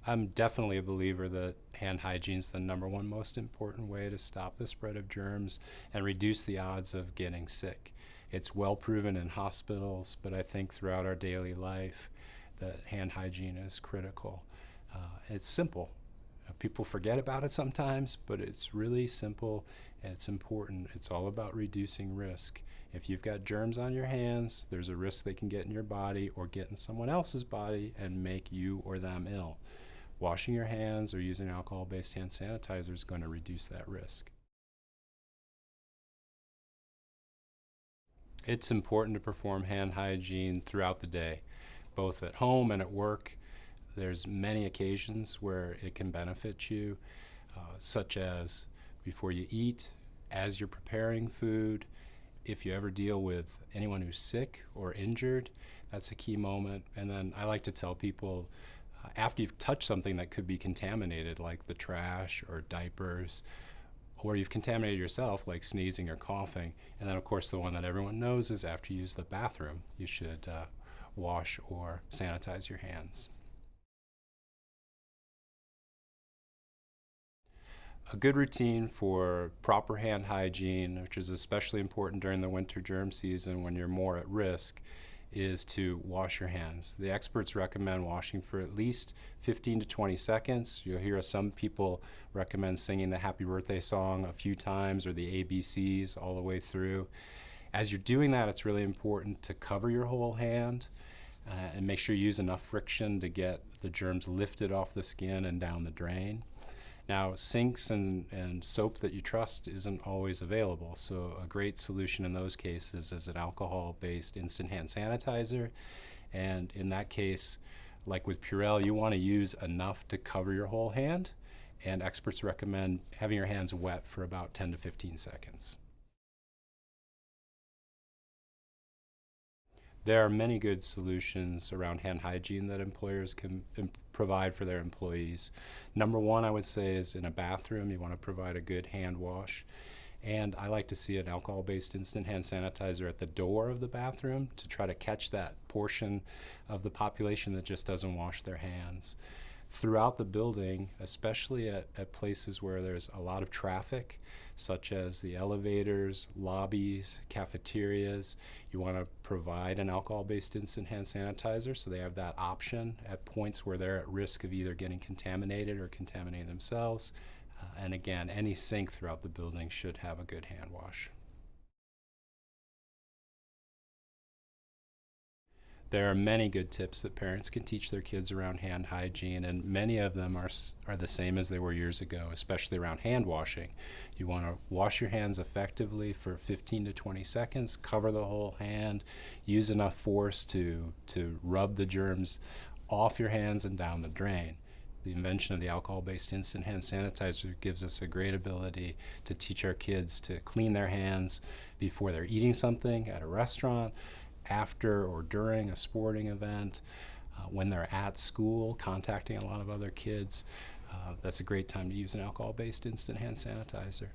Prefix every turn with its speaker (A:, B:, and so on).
A: I'm definitely a believer that hand hygiene is the #1 most important way to stop the spread of germs and reduce the odds of getting sick. It's well proven in hospitals, but I think throughout our daily life that hand hygiene is critical. It's simple. People forget about it sometimes, but it's really simple and it's important. It's all about reducing risk. If you've got germs on your hands, there's a risk they can get in your body or get in someone else's body and make you or them ill. Washing your hands or using alcohol-based hand sanitizer is going to reduce that risk. It's important to perform hand hygiene throughout the day, both at home and at work. There's many occasions where it can benefit you, such as before you eat, as you're preparing food. If you ever deal with anyone who's sick or injured, that's a key moment. And then I like to tell people, after you've touched something that could be contaminated, like the trash or diapers, or you've contaminated yourself, like sneezing or coughing, and then of course the one that everyone knows is after you use the bathroom, you should wash or sanitize your hands. A good routine for proper hand hygiene, which is especially important during the winter germ season when you're more at risk, is to wash your hands. The experts recommend washing for at least 15 to 20 seconds. You'll hear some people recommend singing the happy birthday song a few times or the ABCs all the way through. As you're doing that, it's really important to cover your whole hand and make sure you use enough friction to get the germs lifted off the skin and down the drain. Now, sinks and soap that you trust isn't always available, so a great solution in those cases is an alcohol-based instant hand sanitizer. And in that case, like with Purell, you want to use enough to cover your whole hand, and experts recommend having your hands wet for about 10 to 15 seconds. There are many good solutions around hand hygiene that employers can provide for their employees. #1, I would say, is in a bathroom, you want to provide a good hand wash. And I like to see an alcohol-based instant hand sanitizer at the door of the bathroom to try to catch that portion of the population that just doesn't wash their hands. Throughout the building, especially at places where there's a lot of traffic, such as the elevators, lobbies, cafeterias, you want to provide an alcohol-based instant hand sanitizer so they have that option at points where they're at risk of either getting contaminated or contaminating themselves. And again, any sink throughout the building should have a good hand wash. There are many good tips that parents can teach their kids around hand hygiene, and many of them are the same as they were years ago, especially around hand washing. You want to wash your hands effectively for 15 to 20 seconds, cover the whole hand, use enough force to rub the germs off your hands and down the drain. The invention of the alcohol-based instant hand sanitizer gives us a great ability to teach our kids to clean their hands before they're eating something at a restaurant, after or during a sporting event, when they're at school contacting a lot of other kids. That's a great time to use an alcohol-based instant hand sanitizer.